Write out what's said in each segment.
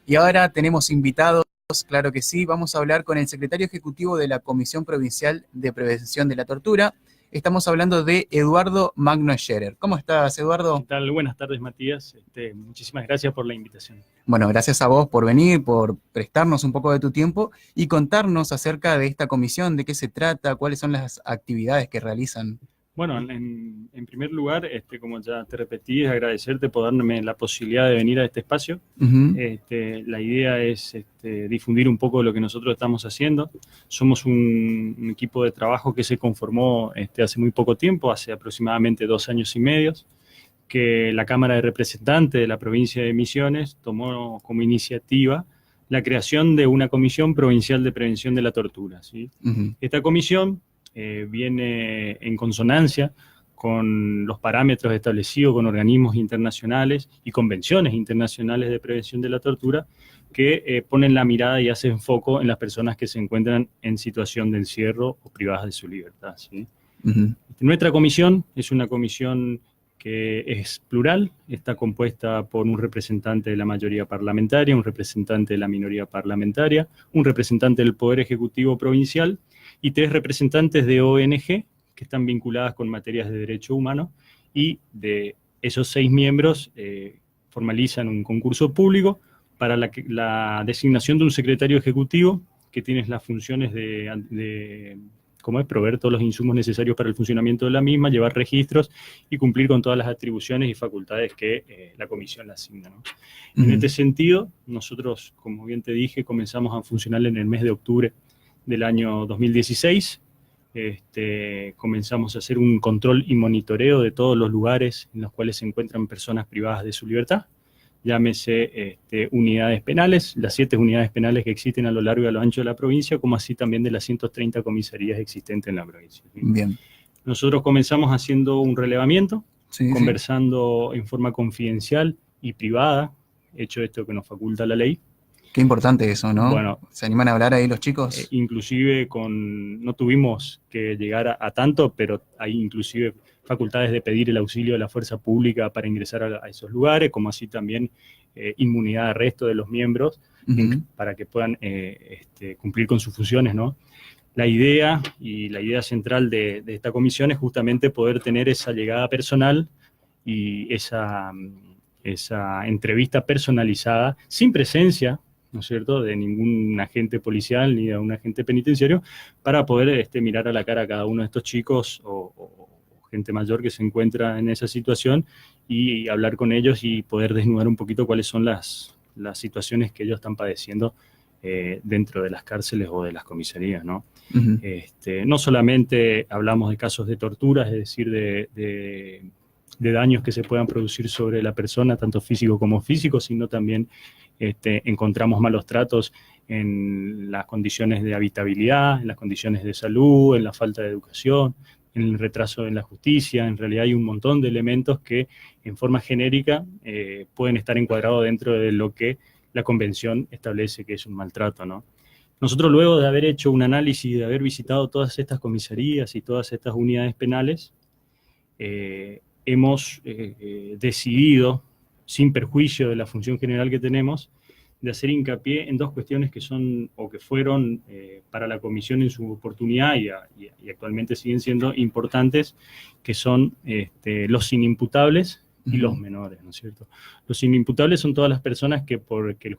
Y ahora tenemos invitados, claro que sí, vamos a hablar con el secretario ejecutivo de la Comisión Provincial de Prevención de la Tortura. Estamos hablando de Eduardo Magno Scherer. ¿Cómo estás, ¿Qué Eduardo? tal? Buenas tardes, Matías. Muchísimas gracias por la invitación. Bueno, gracias a vos por venir, por prestarnos un poco de tu tiempo y contarnos acerca de esta comisión, de qué se trata, cuáles son las actividades que realizan. Bueno, en primer lugar, como ya te repetí, es agradecerte por darme la posibilidad de venir a este espacio. Ujú. La idea es difundir un poco lo que nosotros estamos haciendo. Somos un equipo de trabajo que se conformó hace muy poco tiempo, hace aproximadamente 2 años y medio, que la Cámara de Representantes de la provincia de Misiones tomó como iniciativa la creación de una Comisión Provincial de Prevención de la Tortura, ¿sí? Ujú. Esta comisión viene en consonancia con los parámetros establecidos con organismos internacionales y convenciones internacionales de prevención de la tortura que ponen la mirada y hacen foco en las personas que se encuentran en situación de encierro o privadas de su libertad, ¿sí? Ujú. Nuestra comisión es una comisión que es plural, está compuesta por un representante de la mayoría parlamentaria, un representante de la minoría parlamentaria, un representante del Poder Ejecutivo Provincial y 3 representantes de ONG que están vinculadas con materias de derecho humano, y de esos 6 miembros formalizan un concurso público para la designación de un secretario ejecutivo que tiene las funciones de como es proveer todos los insumos necesarios para el funcionamiento de la misma, llevar registros y cumplir con todas las atribuciones y facultades que la comisión le asigna, ¿no? En Ujú. este sentido, nosotros, como bien te dije, comenzamos a funcionar en el mes de octubre del año 2016. Comenzamos a hacer un control y monitoreo de todos los lugares en los cuales se encuentran personas privadas de su libertad, llámese unidades penales, las 7 unidades penales que existen a lo largo y a lo ancho de la provincia, como así también de las 130 comisarías existentes en la provincia, ¿sí? Bien. Nosotros comenzamos haciendo un relevamiento, Sí, sí. conversando en forma confidencial y privada, hecho esto que nos faculta la ley. Qué importante eso, ¿no? Bueno, ¿Se animan a hablar ahí los chicos? inclusive no tuvimos que llegar a tanto, pero hay inclusive facultades de pedir el auxilio de la fuerza pública para ingresar a esos lugares, como así también inmunidad de arresto de los miembros Ujú. para que puedan cumplir con sus funciones, ¿no? La idea y la idea central de esta comisión es justamente poder tener esa llegada personal y esa entrevista personalizada, sin presencia, ¿no es cierto?, de ningún agente policial ni de un agente penitenciario, para poder mirar a la cara a cada uno de estos chicos o gente mayor que se encuentra en esa situación y hablar con ellos y poder desnudar un poquito cuáles son las situaciones que ellos están padeciendo dentro de las cárceles o de las comisarías, ¿no? Ujú. No solamente hablamos de casos de tortura, es decir, de daños que se puedan producir sobre la persona, tanto físico como físico, sino también encontramos malos tratos en las condiciones de habitabilidad, en las condiciones de salud, en la falta de educación, en el retraso en la justicia. En realidad hay un montón de elementos que en forma genérica pueden estar encuadrados dentro de lo que la convención establece que es un maltrato, ¿no? Nosotros, luego de haber hecho un análisis, de haber visitado todas estas comisarías y todas estas unidades penales, hemos decidido, sin perjuicio de la función general que tenemos, de hacer hincapié en 2 cuestiones que son o que fueron para la comisión en su oportunidad y actualmente siguen siendo importantes, que son los inimputables y los Ujú. menores, ¿no es cierto? Los inimputables son todas las personas que porque el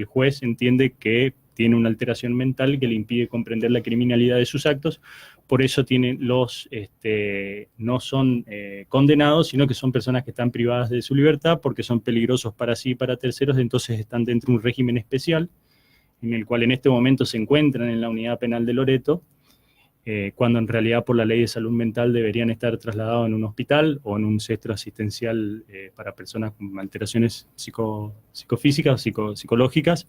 juez entiende que tiene una alteración mental que le impide comprender la criminalidad de sus actos. Por eso no son condenados, sino que son personas que están privadas de su libertad porque son peligrosos para sí y para terceros, entonces están dentro de un régimen especial en el cual en este momento se encuentran en la unidad penal de Loreto, cuando en realidad por la ley de salud mental deberían estar trasladados en un hospital o en un centro asistencial para personas con alteraciones psicofísicas o psicológicas.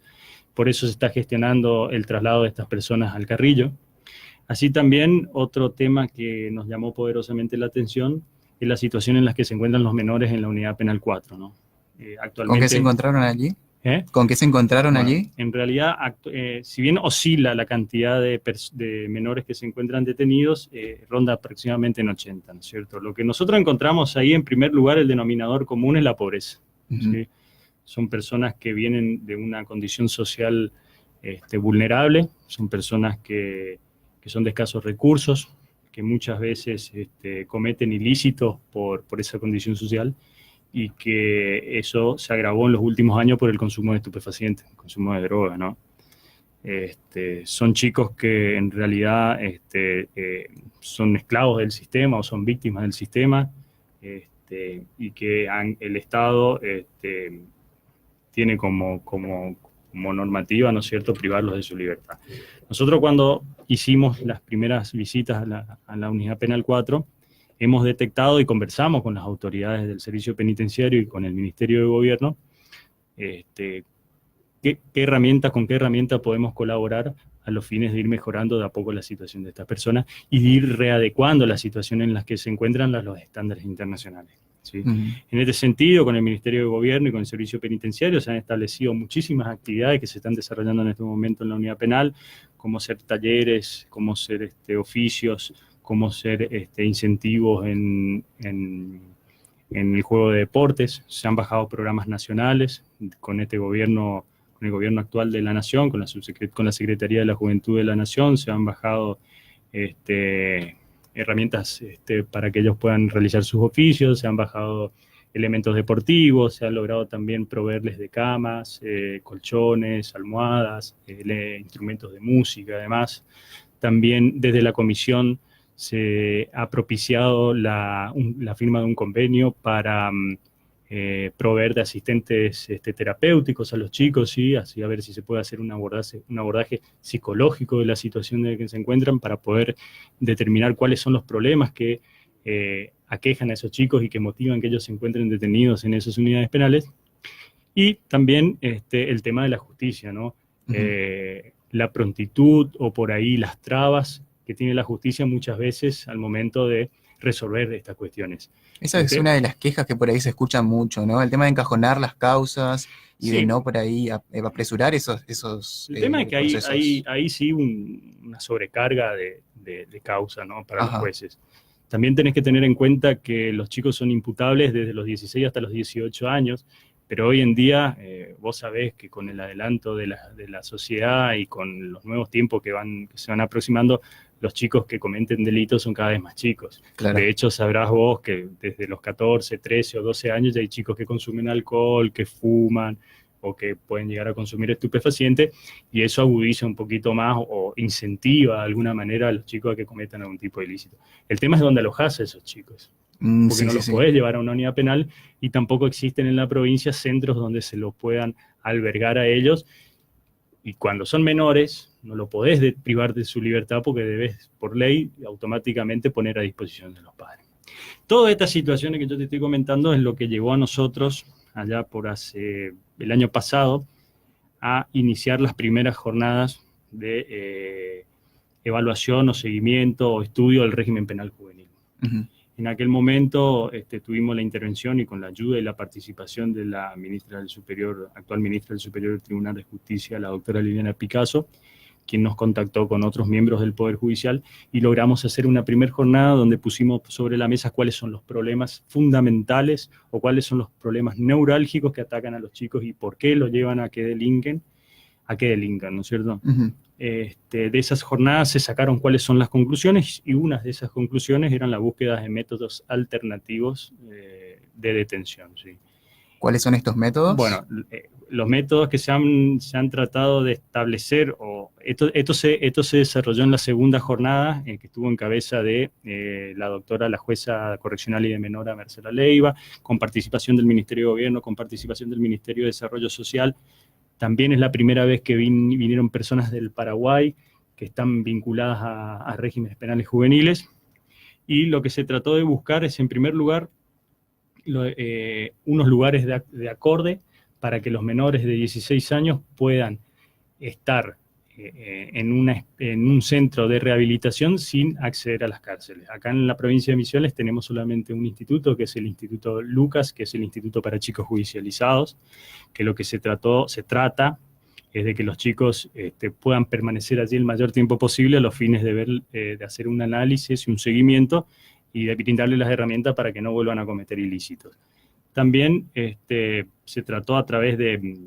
Por eso se está gestionando el traslado de estas personas al Carrillo. Así también, otro tema que nos llamó poderosamente la atención es la situación en la que se encuentran los menores en la unidad penal 4, ¿no? ¿Con qué se Actualmente, encontraron allí? ¿eh? ¿Con qué se encontraron Bueno, allí? en realidad, si bien oscila la cantidad de menores que se encuentran detenidos, ronda aproximadamente en 80, ¿no es cierto? Lo que nosotros encontramos ahí, en primer lugar, el denominador común es la pobreza, Ujú. ¿sí? son personas que vienen de una condición social vulnerable, son personas que son de escasos recursos, que muchas veces cometen ilícitos por esa condición social, y que eso se agravó en los últimos años por el consumo de estupefacientes, el consumo de droga, ¿no? Son chicos que en realidad son esclavos del sistema o son víctimas del sistema, y que el Estado tiene como normativa, ¿no es cierto?, privarlos de su libertad. Nosotros, cuando hicimos las primeras visitas a la Unidad Penal 4, hemos detectado y conversamos con las autoridades del servicio penitenciario y con el Ministerio de Gobierno con qué herramienta podemos colaborar a los fines de ir mejorando de a poco la situación de estas personas y de ir readecuando la situación en la que se encuentran a los estándares internacionales, ¿sí? En este sentido, con el Ministerio de Gobierno y con el Servicio Penitenciario se han establecido muchísimas actividades que se están desarrollando en este momento en la unidad penal, como ser talleres, como ser oficios, como ser incentivos en el juego de deportes. Se han bajado programas nacionales con este gobierno, con el gobierno actual de la Nación, con la Secretaría de la Juventud de la Nación. Se han bajado herramientas para que ellos puedan realizar sus oficios, se han bajado elementos deportivos, se han logrado también proveerles de camas, colchones, almohadas, instrumentos de música, además. También desde la comisión se ha propiciado la firma de un convenio para proveer de asistentes terapéuticos a los chicos, ¿sí? Así a ver si se puede hacer un abordaje psicológico de la situación en la que se encuentran, para poder determinar cuáles son los problemas que aquejan a esos chicos y que motivan que ellos se encuentren detenidos en esas unidades penales. Y también el tema de la justicia, ¿no? La prontitud o por ahí las trabas que tiene la justicia muchas veces al momento de resolver estas cuestiones. Esa es una de las quejas que por ahí se escuchan mucho, ¿no? El tema de encajonar las causas y de no por ahí apresurar esos el tema es que hay sí una sobrecarga de causa, ¿no?, para los jueces. También tenés que tener en cuenta que los chicos son imputables desde los 16 hasta los 18 años, pero hoy en día vos sabés que con el adelanto de la sociedad y con los nuevos tiempos que se van aproximando, los chicos que cometen delitos son cada vez más chicos. Claro. De hecho, sabrás vos que desde los 14, 13 o 12 años ya hay chicos que consumen alcohol, que fuman o que pueden llegar a consumir estupefacientes, y eso agudiza un poquito más o incentiva de alguna manera a los chicos a que cometan algún tipo de ilícito. El tema es dónde alojás a esos chicos. Porque no los podés llevar a una unidad penal, y tampoco existen en la provincia centros donde se los puedan albergar a ellos. Y cuando son menores, no lo podés privar de su libertad, porque debes, por ley, automáticamente poner a disposición de los padres. Todas estas situaciones que yo te estoy comentando es lo que llevó a nosotros, allá por el año pasado, a iniciar las primeras jornadas de evaluación o seguimiento o estudio del régimen penal juvenil. En aquel momento tuvimos la intervención y con la ayuda y la participación de la actual ministra del Superior Tribunal de Justicia, la doctora Liliana Picasso, quien nos contactó con otros miembros del Poder Judicial, y logramos hacer una primera jornada donde pusimos sobre la mesa cuáles son los problemas fundamentales o cuáles son los problemas neurálgicos que atacan a los chicos y por qué los llevan a que delinquen, ¿no es cierto? De esas jornadas se sacaron cuáles son las conclusiones, y una de esas conclusiones eran la búsqueda de métodos alternativos de detención, ¿sí? ¿Cuáles son estos métodos? Bueno, los métodos que se han tratado de establecer, esto se desarrolló en la segunda jornada, que estuvo en cabeza de la jueza correccional y de menora Marcela Leiva, con participación del Ministerio de Gobierno, con participación del Ministerio de Desarrollo Social. También es la primera vez que vinieron personas del Paraguay que están vinculadas a regímenes penales juveniles, y lo que se trató de buscar es, en primer lugar, unos lugares de acorde para que los menores de 16 años puedan estar en un centro de rehabilitación sin acceder a las cárceles. Acá en la provincia de Misiones tenemos solamente un instituto, que es el Instituto Lucas, que es el Instituto para Chicos Judicializados, que lo que se trata es de que los chicos puedan permanecer allí el mayor tiempo posible a los fines de hacer un análisis y un seguimiento, y de brindarles las herramientas para que no vuelvan a cometer ilícitos. también se trató a través de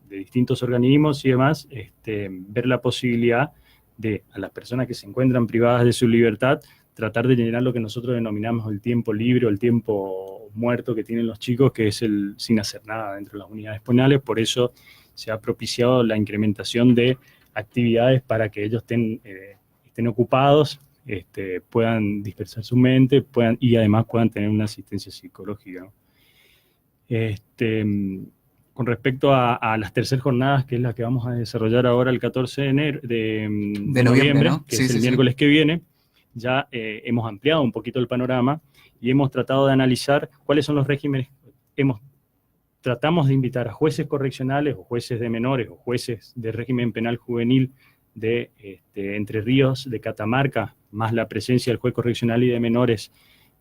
distintos organismos y demás, ver la posibilidad de a las personas que se encuentran privadas de su libertad, tratar de llenar lo que nosotros denominamos el tiempo libre o el tiempo muerto que tienen los chicos, que es el sin hacer nada dentro de las unidades penales. Por eso se ha propiciado la incrementación de actividades para que ellos estén ocupados, puedan dispersar su mente, y además puedan tener una asistencia psicológica, ¿no? Con respecto a las terceras jornadas, que es la que vamos a desarrollar ahora el 14 de noviembre, ¿no? Que sí, es el miércoles que viene, ya hemos ampliado un poquito el panorama y hemos tratado de analizar cuáles son los regímenes. Tratamos de invitar a jueces correccionales o jueces de menores o jueces de régimen penal juvenil de Entre Ríos, de Catamarca, más la presencia del juez correccional y de menores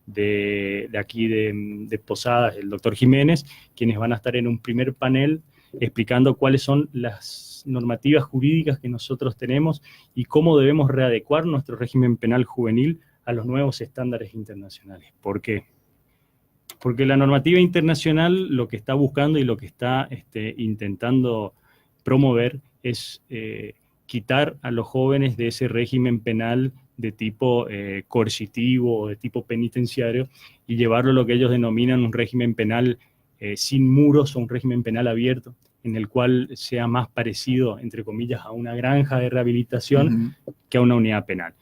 de aquí de Posadas, el doctor Jiménez, quienes van a estar en un primer panel explicando cuáles son las normativas jurídicas que nosotros tenemos y cómo debemos readecuar nuestro régimen penal juvenil a los nuevos estándares internacionales. ¿Por qué? Porque la normativa internacional lo que está buscando y lo que está intentando promover es quitar a los jóvenes de ese régimen penal de tipo coercitivo o de tipo penitenciario y llevarlo a lo que ellos denominan un régimen penal sin muros o un régimen penal abierto, en el cual sea más parecido, entre comillas, a una granja de rehabilitación que a una unidad penal.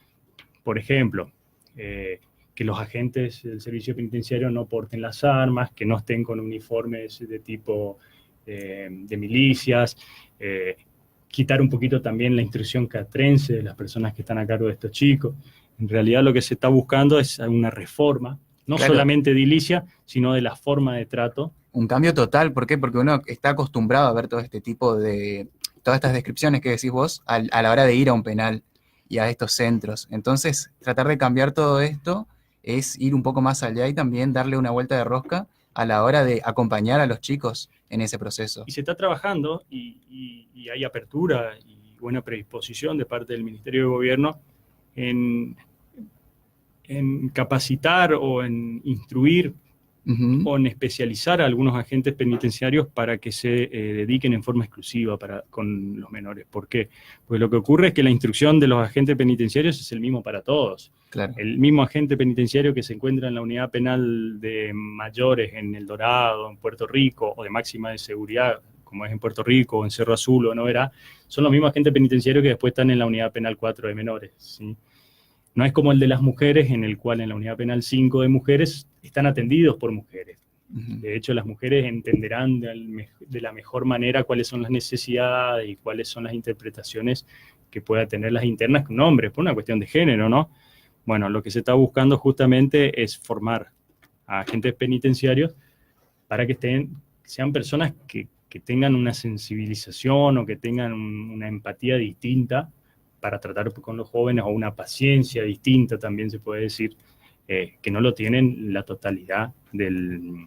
Por ejemplo, que los agentes del servicio penitenciario no porten las armas, que no estén con uniformes de tipo de milicias, quitar un poquito también la instrucción castrense de las personas que están a cargo de estos chicos. En realidad lo que se está buscando es una reforma, no solamente edilicia, sino de la forma de trato. Un cambio total, ¿por qué? Porque uno está acostumbrado a ver todo este tipo de, todas estas descripciones que decís vos a la hora de ir a un penal y a estos centros. Entonces, tratar de cambiar todo esto es ir un poco más allá y también darle una vuelta de rosca a la hora de acompañar a los chicos en ese proceso. Y se está trabajando y hay apertura y buena predisposición de parte del Ministerio de Gobierno en capacitar o en instruir o en especializar a algunos agentes penitenciarios para que se dediquen en forma exclusiva con los menores. ¿Por qué? Pues lo que ocurre es que la instrucción de los agentes penitenciarios es el mismo para todos. Claro. El mismo agente penitenciario que se encuentra en la unidad penal de mayores en El Dorado, en Puerto Rico, o de máxima de seguridad, como es en Puerto Rico, o en Cerro Azul, o en Oberá, son los mismos agentes penitenciarios que después están en la unidad penal 4 de menores, ¿sí? No es como el de las mujeres, en el cual en la unidad penal 5 de mujeres están atendidos por mujeres. De hecho, las mujeres entenderán de la mejor manera cuáles son las necesidades y cuáles son las interpretaciones que pueda tener las internas que un hombre, por una cuestión de género, ¿no? Bueno, lo que se está buscando justamente es formar a agentes penitenciarios para que sean personas que tengan una sensibilización o que tengan una empatía distinta para tratar con los jóvenes, o una paciencia distinta también se puede decir, que no lo tienen la totalidad del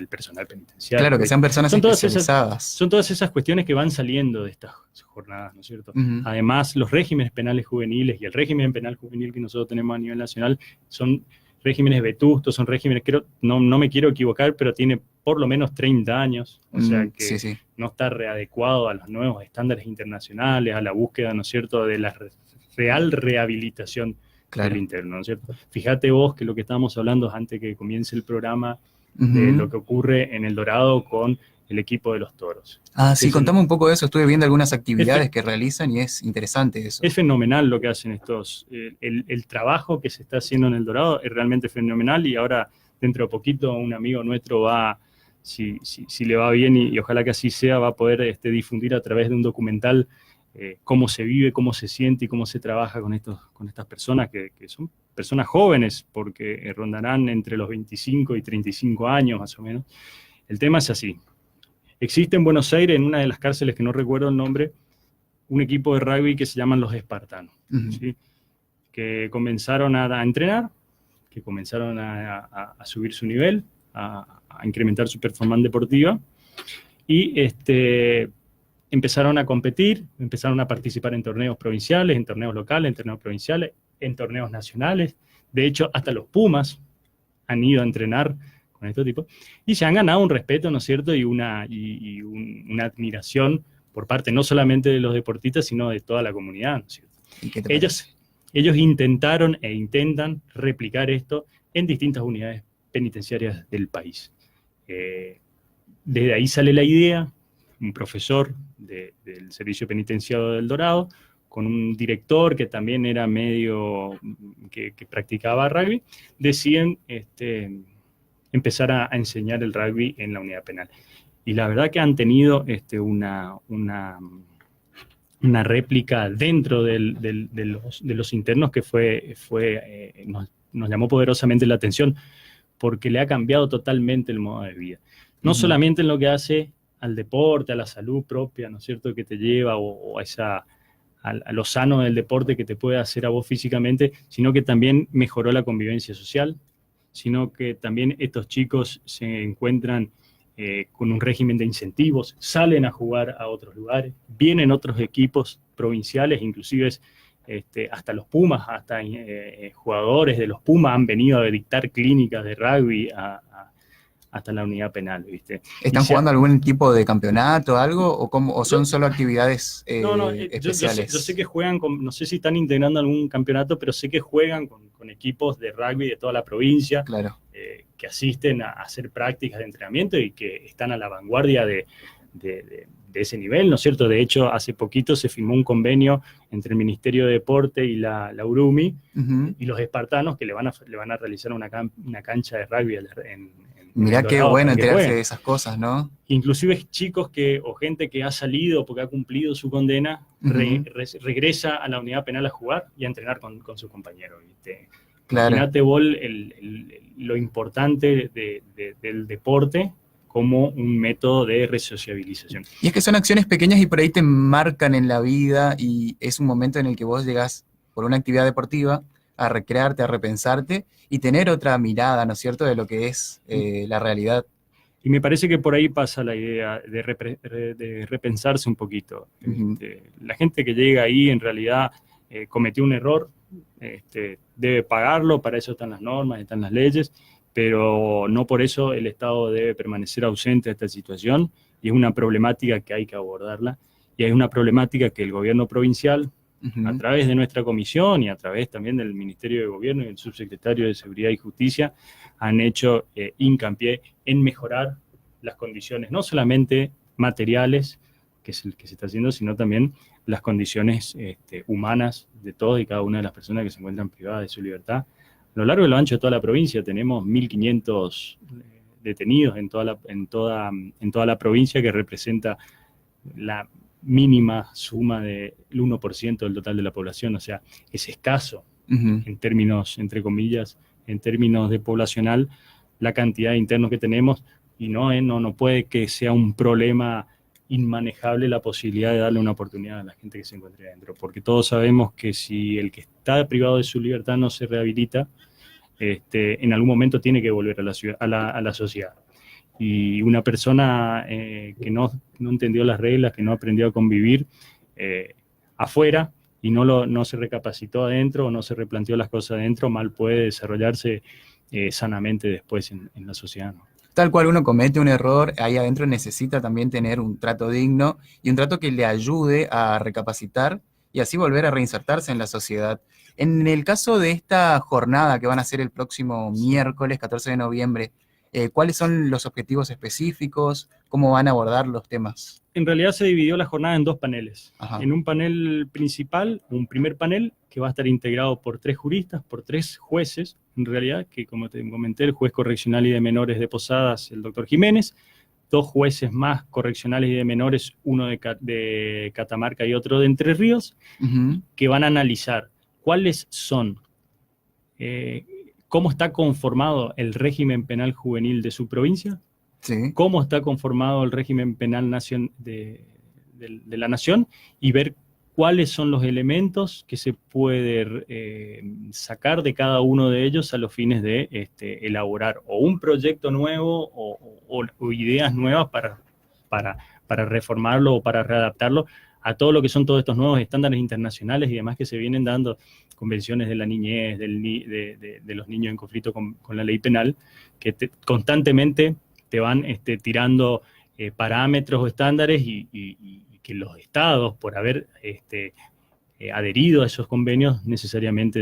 personal penitenciario. Claro, que sean personas especializadas. Son todas esas cuestiones que van saliendo de estas jornadas, ¿no es cierto? Además, los regímenes penales juveniles y el régimen penal juvenil que nosotros tenemos a nivel nacional son regímenes vetustos, son regímenes, no me quiero equivocar, pero tiene por lo menos 30 años, o sea que no está readecuado a los nuevos estándares internacionales, a la búsqueda, ¿no es cierto?, de la real rehabilitación del interno, ¿no es cierto? Fíjate vos que lo que estábamos hablando antes que comience el programa, de lo que ocurre en El Dorado con el equipo de los toros. Sí, contame un poco de eso. Estuve viendo algunas actividades que realizan y es interesante eso. Es fenomenal lo que hacen estos. El trabajo que se está haciendo en El Dorado es realmente fenomenal, y ahora dentro de poquito un amigo nuestro va, si le va bien y ojalá que así sea, va a poder difundir a través de un documental cómo se vive, cómo se siente y cómo se trabaja con estas personas que son personas jóvenes, porque rondarán entre los 25 y 35 años más o menos. El tema es así. Existe en Buenos Aires, en una de las cárceles que no recuerdo el nombre, un equipo de rugby que se llaman los Espartanos, ¿sí? Que comenzaron a entrenar, que comenzaron a subir su nivel, a incrementar su performance deportiva, y empezaron a competir, empezaron a participar en torneos provinciales, en torneos locales, en torneos provinciales, en torneos nacionales. De hecho, hasta los Pumas han ido a entrenar con estos tipos, y se han ganado un respeto, ¿no es cierto?, y una admiración por parte no solamente de los deportistas, sino de toda la comunidad, ¿no es cierto? ¿Y qué te parece? Ellos intentaron e intentan replicar esto en distintas unidades penitenciarias del país. Desde ahí sale la idea, un profesor del Servicio Penitenciario del Dorado, con un director que también era medio, que practicaba rugby, deciden empezar a enseñar el rugby en la unidad penal. Y la verdad que han tenido una réplica dentro de los internos que nos llamó poderosamente la atención, porque le ha cambiado totalmente el modo de vida. No solamente en lo que hace al deporte, a la salud propia, ¿no es cierto?, que te lleva, o a lo sano del deporte que te puede hacer a vos físicamente, sino que también mejoró la convivencia social, sino que también estos chicos se encuentran con un régimen de incentivos, salen a jugar a otros lugares, vienen otros equipos provinciales, inclusive hasta los Pumas, hasta jugadores de los Pumas han venido a dictar clínicas de rugby hasta la unidad penal, ¿viste? ¿Están jugando algún tipo de campeonato, algo? ¿O son solo actividades especiales? Yo sé que juegan, no sé si están integrando algún campeonato, pero sé que juegan con equipos de rugby de toda la provincia, claro, que asisten a hacer prácticas de entrenamiento y que están a la vanguardia de ese nivel, ¿no es cierto? De hecho, hace poquito se firmó un convenio entre el Ministerio de Deporte y la URUMI y los espartanos, que le van a realizar una cancha de rugby Mirá qué bueno enterarse de esas cosas, ¿no? Inclusive chicos o gente que ha salido porque ha cumplido su condena, regresa a la unidad penal a jugar y a entrenar con sus compañeros, ¿viste? Claro. Imagínate vos lo importante del deporte como un método de resociabilización. Y es que son acciones pequeñas y por ahí te marcan en la vida, y es un momento en el que vos llegás por una actividad deportiva a recrearte, a repensarte y tener otra mirada, ¿no es cierto?, de lo que es la realidad. Y me parece que por ahí pasa la idea de repensarse un poquito. La gente que llega ahí en realidad cometió un error, debe pagarlo, para eso están las normas, están las leyes, pero no por eso el Estado debe permanecer ausente de esta situación, y es una problemática que hay que abordarla, y es una problemática que el gobierno provincial, a través de nuestra comisión y a través también del Ministerio de Gobierno y del Subsecretario de Seguridad y Justicia, han hecho hincapié en mejorar las condiciones, no solamente materiales, que es el que se está haciendo, sino también las condiciones humanas de todas y cada una de las personas que se encuentran privadas de su libertad. A lo largo y lo ancho de toda la provincia tenemos 1.500 detenidos en toda la provincia, que representa la mínima suma del 1% del total de la población, o sea, es escaso en términos, entre comillas, en términos de poblacional, la cantidad de internos que tenemos, y no puede que sea un problema inmanejable la posibilidad de darle una oportunidad a la gente que se encuentre adentro, porque todos sabemos que si el que está privado de su libertad no se rehabilita, en algún momento tiene que volver a la sociedad. Y una persona que no entendió las reglas, que no aprendió a convivir afuera y no se recapacitó adentro o no se replanteó las cosas adentro, mal puede desarrollarse sanamente después en la sociedad, ¿no? Tal cual uno comete un error, ahí adentro necesita también tener un trato digno y un trato que le ayude a recapacitar y así volver a reinsertarse en la sociedad. En el caso de esta jornada que van a hacer el próximo miércoles 14 de noviembre, ¿cuáles son los objetivos específicos? ¿Cómo van a abordar los temas? En realidad se dividió la jornada en dos paneles. Ajá. En un panel principal, un primer panel, que va a estar integrado por 3 juristas, por 3 jueces, en realidad, que como te comenté, el juez correccional y de menores de Posadas, el doctor Jiménez, 2 jueces más correccionales y de menores, uno de Catamarca y otro de Entre Ríos, que van a analizar cuáles son, cómo está conformado el régimen penal juvenil de su provincia, sí, cómo está conformado el régimen penal de la nación, y ver cuáles son los elementos que se puede sacar de cada uno de ellos a los fines de elaborar o un proyecto nuevo o ideas nuevas para reformarlo o para readaptarlo a todo lo que son todos estos nuevos estándares internacionales y demás que se vienen dando, convenciones de la niñez, de los niños en conflicto con la ley penal, que constantemente te van tirando parámetros o estándares y que los estados, por haber adherido a esos convenios, necesariamente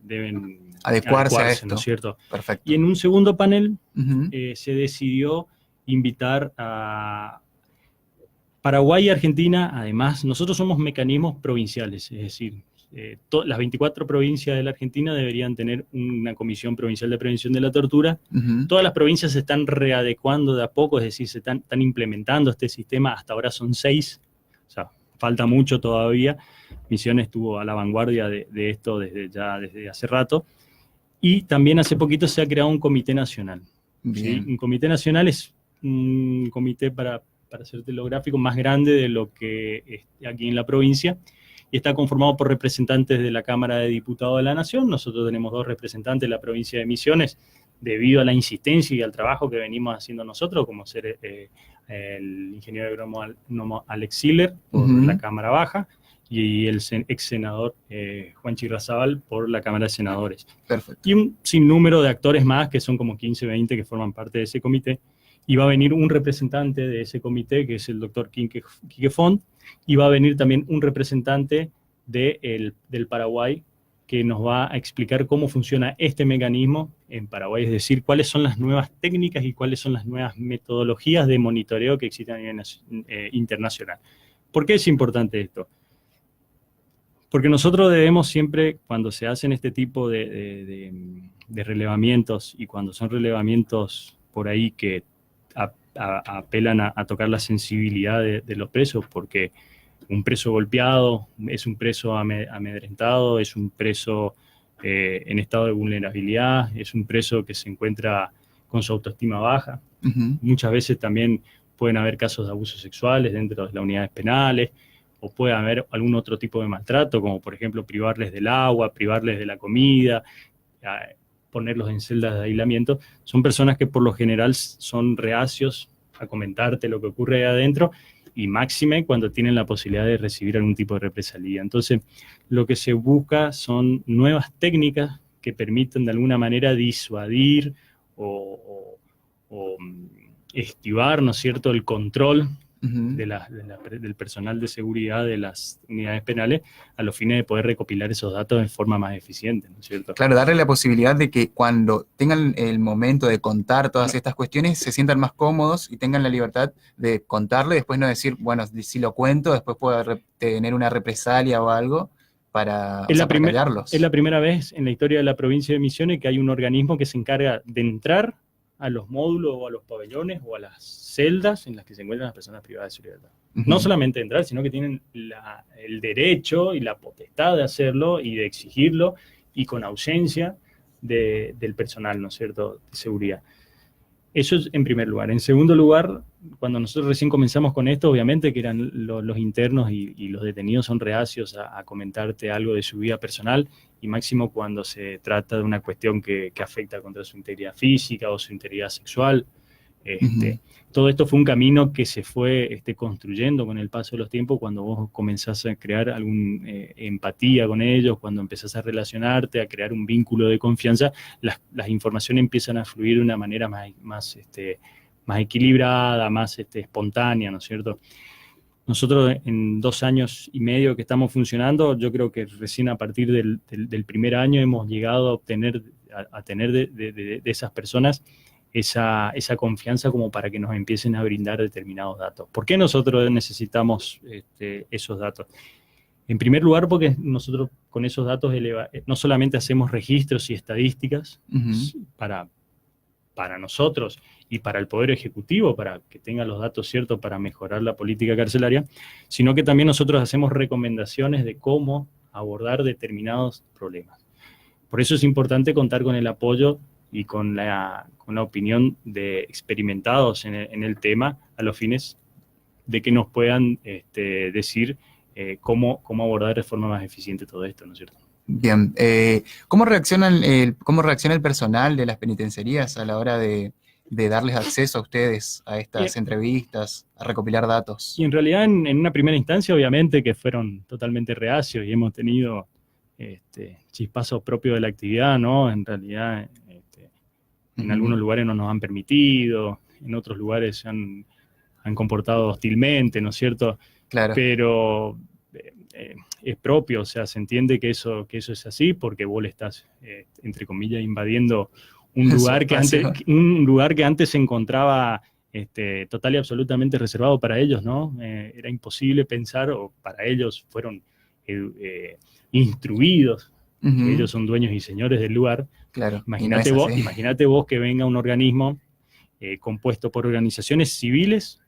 deben adecuarse a esto. ¿No es cierto? Perfecto. Y en un segundo panel se decidió invitar a Paraguay y Argentina. Además, nosotros somos mecanismos provinciales, es decir, las 24 provincias de la Argentina deberían tener una comisión provincial de prevención de la tortura. Todas las provincias se están readecuando de a poco, es decir, se están implementando este sistema. Hasta ahora son 6, o sea, falta mucho todavía. Misiones estuvo a la vanguardia de esto desde hace rato. Y también hace poquito se ha creado un comité nacional. ¿Sí? Un comité nacional es un comité, para hacerte lo gráfico, más grande de lo que aquí en la provincia, y está conformado por representantes de la Cámara de Diputados de la Nación. Nosotros tenemos 2 representantes de la provincia de Misiones, debido a la insistencia y al trabajo que venimos haciendo nosotros, como ser el ingeniero agrónomo Alex Siller por la Cámara Baja, y el ex senador Juan Chirrazabal por la Cámara de Senadores. Perfecto. Y un sinnúmero de actores más, que son como 15, 20, que forman parte de ese comité. Y va a venir un representante de ese comité, que es el doctor Quique Font, y va a venir también un representante del Paraguay, que nos va a explicar cómo funciona este mecanismo en Paraguay, es decir, cuáles son las nuevas técnicas y cuáles son las nuevas metodologías de monitoreo que existen a nivel internacional. ¿Por qué es importante esto? Porque nosotros debemos siempre, cuando se hacen este tipo de relevamientos, y cuando son relevamientos por ahí que apelan a tocar la sensibilidad de los presos, porque un preso golpeado es un preso amedrentado, es un preso en estado de vulnerabilidad, es un preso que se encuentra con su autoestima baja. Muchas veces también pueden haber casos de abusos sexuales dentro de las unidades penales, o puede haber algún otro tipo de maltrato, como por ejemplo privarles del agua, privarles de la comida, ponerlos en celdas de aislamiento. Son personas que por lo general son reacios a comentarte lo que ocurre ahí adentro, y máxime cuando tienen la posibilidad de recibir algún tipo de represalia. Entonces, lo que se busca son nuevas técnicas que permitan de alguna manera disuadir o esquivar, ¿no es cierto?, el control del personal de seguridad de las unidades penales, a los fines de poder recopilar esos datos de forma más eficiente, ¿no es cierto? Claro, darle la posibilidad de que cuando tengan el momento de contar todas estas cuestiones, se sientan más cómodos y tengan la libertad de contarlo, y después no decir, bueno, si lo cuento, después puedo tener una represalia o algo para callarlos. Es la primera vez en la historia de la provincia de Misiones que hay un organismo que se encarga de entrar a los módulos o a los pabellones o a las celdas en las que se encuentran las personas privadas de su libertad. No solamente entrar, sino que tienen el derecho y la potestad de hacerlo y de exigirlo, y con ausencia del personal, ¿no es cierto?, de seguridad. Eso es en primer lugar. En segundo lugar, cuando nosotros recién comenzamos con esto, obviamente que eran los internos y los detenidos son reacios a comentarte algo de su vida personal, y máximo cuando se trata de una cuestión que afecta contra su integridad física o su integridad sexual. Todo esto fue un camino que se fue construyendo con el paso de los tiempos, cuando vos comenzás a crear alguna empatía con ellos, cuando empezás a relacionarte, a crear un vínculo de confianza, las informaciones empiezan a fluir de una manera más equilibrada, más espontánea, ¿no es cierto? Nosotros en 2 años y medio que estamos funcionando, yo creo que recién a partir del primer año hemos llegado a tener de esas personas esa confianza como para que nos empiecen a brindar determinados datos. ¿Por qué nosotros necesitamos esos datos? En primer lugar, porque nosotros con esos datos no solamente hacemos registros y estadísticas para nosotros y para el Poder Ejecutivo, para que tenga los datos ciertos para mejorar la política carcelaria, sino que también nosotros hacemos recomendaciones de cómo abordar determinados problemas. Por eso es importante contar con el apoyo y con la opinión de experimentados en el tema, a los fines de que nos puedan decir cómo abordar de forma más eficiente todo esto, ¿no es cierto? Bien. ¿Cómo reacciona el personal de las penitenciarías a la hora de de darles acceso a ustedes a Y, estas entrevistas, a recopilar datos? y en realidad, en una primera instancia, obviamente que fueron totalmente reacios y hemos tenido chispazos propios de la actividad, ¿no? En realidad, en algunos lugares no nos han permitido, en otros lugares se han comportado hostilmente, ¿no es cierto? Claro. Pero es propio, o sea, se entiende que eso es así porque vos le estás, entre comillas, invadiendo un lugar un lugar que antes se encontraba total y absolutamente reservado para ellos, ¿no? Era imposible pensar, o para ellos fueron instruidos, que ellos son dueños y señores del lugar. Claro. Imagínate vos que venga un organismo compuesto por organizaciones civiles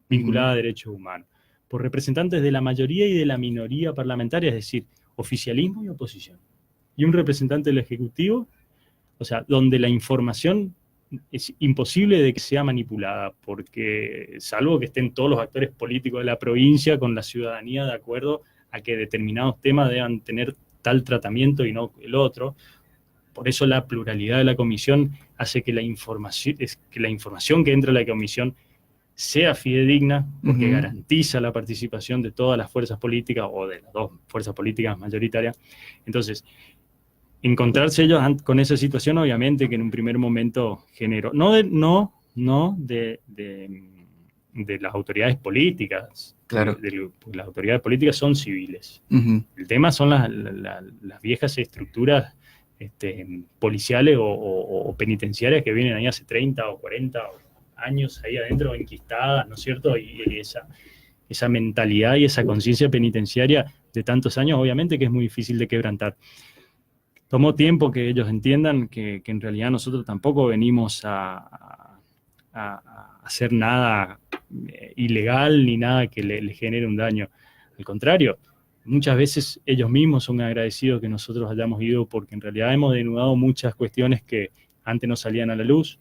vinculadas a derechos humanos, por representantes de la mayoría y de la minoría parlamentaria, es decir, oficialismo y oposición, y un representante del Ejecutivo, o sea, donde la información es imposible de que sea manipulada, porque salvo que estén todos los actores políticos de la provincia con la ciudadanía de acuerdo a que determinados temas deban tener tal tratamiento y no el otro. Por eso la pluralidad de la comisión hace que la información que entra a la comisión sea fidedigna, porque garantiza la participación de todas las fuerzas políticas o de las dos fuerzas políticas mayoritarias. Entonces, encontrarse ellos con esa situación, obviamente que en un primer momento generó, no de las autoridades políticas, claro. Las autoridades políticas son civiles. El tema son las viejas estructuras policiales o penitenciarias que vienen ahí hace 30 o 40 años ahí adentro enquistadas, ¿no es cierto? Y esa mentalidad y esa conciencia penitenciaria de tantos años, obviamente que es muy difícil de quebrantar. Tomó tiempo que ellos entiendan que en realidad nosotros tampoco venimos a hacer nada ilegal ni nada que le genere un daño. Al contrario, muchas veces ellos mismos son agradecidos que nosotros hayamos ido porque en realidad hemos denudado muchas cuestiones que antes no salían a la luz.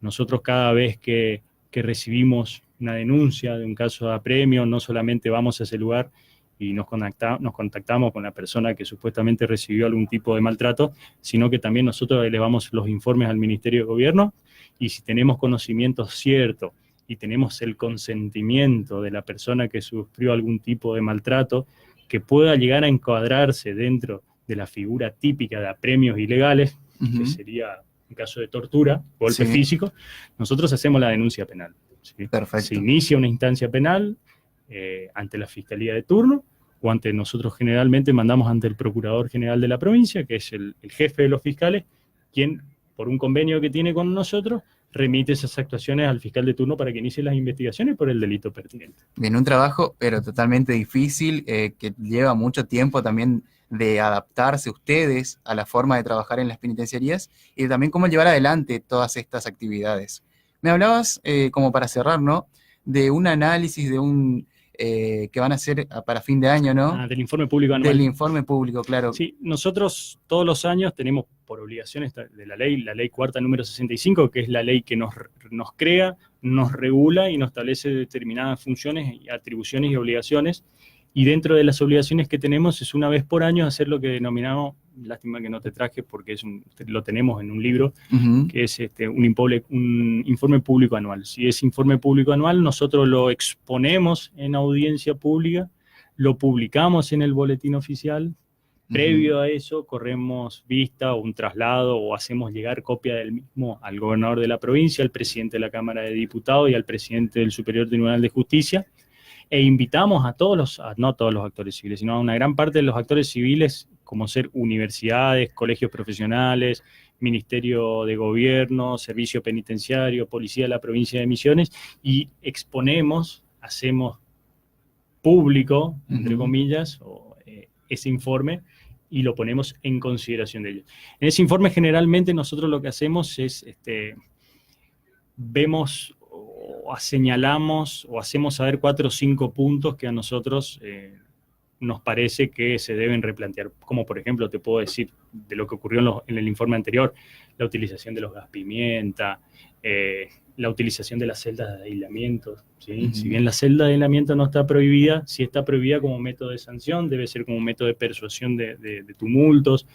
Nosotros cada vez que recibimos una denuncia de un caso de apremio, no solamente vamos a ese lugar y nos contactamos con la persona que supuestamente recibió algún tipo de maltrato, sino que también nosotros elevamos los informes al Ministerio de Gobierno y si tenemos conocimientos ciertos y tenemos el consentimiento de la persona que sufrió algún tipo de maltrato que pueda llegar a encuadrarse dentro de la figura típica de apremios ilegales, que sería un caso de tortura, golpe físico, nosotros hacemos la denuncia penal. ¿Sí? Perfecto. Se inicia una instancia penal ante la Fiscalía de turno o ante nosotros generalmente mandamos ante el Procurador General de la provincia, que es el jefe de los fiscales, quien por un convenio que tiene con nosotros remite esas actuaciones al fiscal de turno para que inicie las investigaciones por el delito pertinente. Bien, un trabajo pero totalmente difícil, que lleva mucho tiempo también de adaptarse ustedes a la forma de trabajar en las penitenciarías y también cómo llevar adelante todas estas actividades. Me hablabas, como para cerrar, ¿no?, de un análisis de un que van a hacer para fin de año, ¿no? Del informe público anual. Del informe público, claro. Sí, nosotros todos los años tenemos por obligación de la ley cuarta número 65, que es la ley que nos crea, nos regula y nos establece determinadas funciones, atribuciones y obligaciones. Y dentro de las obligaciones que tenemos es una vez por año hacer lo que denominamos, lástima que no te traje porque lo tenemos en un libro, que es un informe público anual. Si es informe público anual, nosotros lo exponemos en audiencia pública, lo publicamos en el boletín oficial. Previo a eso, corremos vista o un traslado o hacemos llegar copia del mismo al gobernador de la provincia, al presidente de la Cámara de Diputados y al presidente del Superior Tribunal de Justicia. E invitamos no todos los actores civiles, sino a una gran parte de los actores civiles, como ser universidades, colegios profesionales, Ministerio de Gobierno, Servicio Penitenciario, Policía de la Provincia de Misiones, y exponemos, hacemos público, entre comillas, ese informe, y lo ponemos en consideración de ellos. En ese informe generalmente nosotros lo que hacemos es, vemos o señalamos o hacemos saber 4 o 5 puntos que a nosotros nos parece que se deben replantear, como por ejemplo te puedo decir de lo que ocurrió en el informe anterior, la utilización de los gas pimienta, la utilización de las celdas de aislamiento, ¿sí? Si bien la celda de aislamiento no está prohibida, sí está prohibida como método de sanción, debe ser como método de persuasión de tumultos,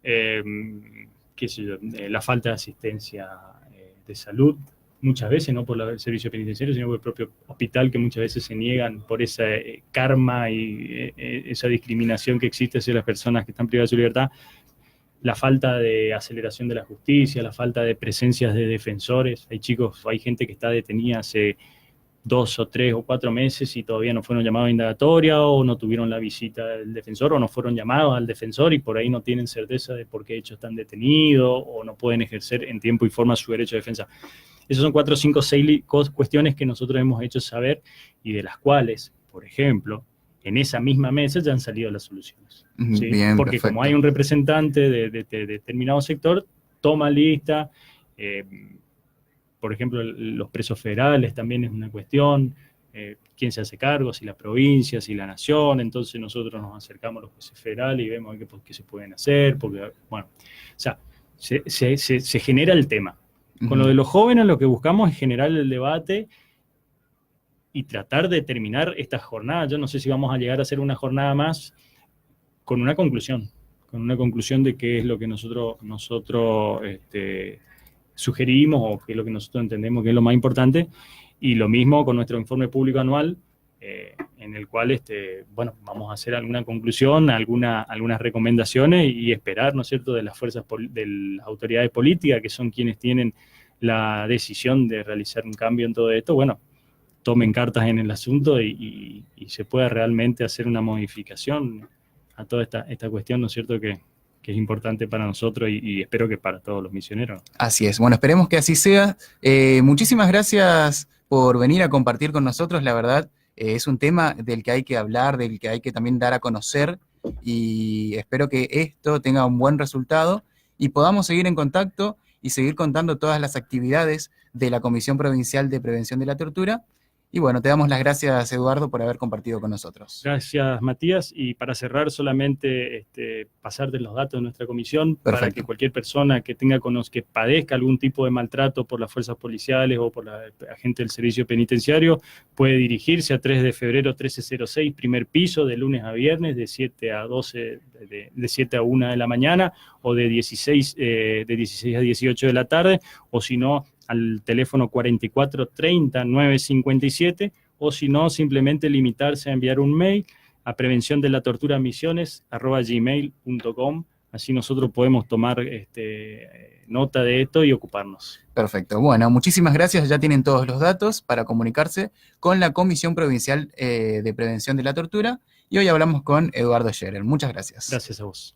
qué sé yo, la falta de asistencia de salud, muchas veces no por el servicio penitenciario, sino por el propio hospital, que muchas veces se niegan por ese karma y esa discriminación que existe hacia las personas que están privadas de su libertad. La falta de aceleración de la justicia, la falta de presencias de defensores. Hay gente que está detenida hace 2 o 3 o 4 meses y todavía no fueron llamados a indagatoria, o no tuvieron la visita del defensor, o no fueron llamados al defensor y por ahí no tienen certeza de por qué ellos están detenidos, o no pueden ejercer en tiempo y forma su derecho de defensa. Esas son 4, 5, 6 cuestiones que nosotros hemos hecho saber y de las cuales, por ejemplo, en esa misma mesa ya han salido las soluciones. ¿Sí? Bien, porque perfecto. como hay un representante de determinado sector, toma lista. Por ejemplo, los presos federales también es una cuestión. ¿Quién se hace cargo? Si la provincia, si la nación. Entonces nosotros nos acercamos a los jueces federales y vemos qué se pueden hacer. Porque, bueno, o sea, se genera el tema. Con lo de los jóvenes, lo que buscamos es generar el debate y tratar de terminar esta jornada. Yo no sé si vamos a llegar a hacer una jornada más con una conclusión de qué es lo que nosotros sugerimos, o qué es lo que nosotros entendemos que es lo más importante, y lo mismo con nuestro informe público anual, en el cual vamos a hacer alguna conclusión, algunas recomendaciones, y esperar, ¿no es cierto?, de las fuerzas, de las autoridades políticas, que son quienes tienen la decisión de realizar un cambio en todo esto, bueno, tomen cartas en el asunto y se pueda realmente hacer una modificación a toda esta cuestión, ¿no es cierto?, que es importante para nosotros y espero que para todos los misioneros. Así es. Bueno, esperemos que así sea. Muchísimas gracias por venir a compartir con nosotros. La verdad, es un tema del que hay que hablar, del que hay que también dar a conocer, y espero que esto tenga un buen resultado y podamos seguir en contacto y seguir contando todas las actividades de la Comisión Provincial de Prevención de la Tortura. Y bueno, te damos las gracias, Eduardo, por haber compartido con nosotros. Gracias, Matías. Y para cerrar, solamente pasarte los datos de nuestra comisión. Perfecto. Para que cualquier persona que que padezca algún tipo de maltrato por las fuerzas policiales o por la agente del servicio penitenciario, puede dirigirse a 3 de febrero 1306, primer piso, de lunes a viernes, de 7 a 12, de 7 a 1 de la mañana, o de 16 a 18 de la tarde, o si no, al teléfono 44 30 957, o si no, simplemente limitarse a enviar un mail a prevenciondelattorturamisiones@gmail.com. Así nosotros podemos tomar nota de esto y ocuparnos. Perfecto. Bueno, muchísimas gracias. Ya tienen todos los datos para comunicarse con la Comisión Provincial de Prevención de la Tortura. Y hoy hablamos con Eduardo Scherer. Muchas gracias. Gracias a vos.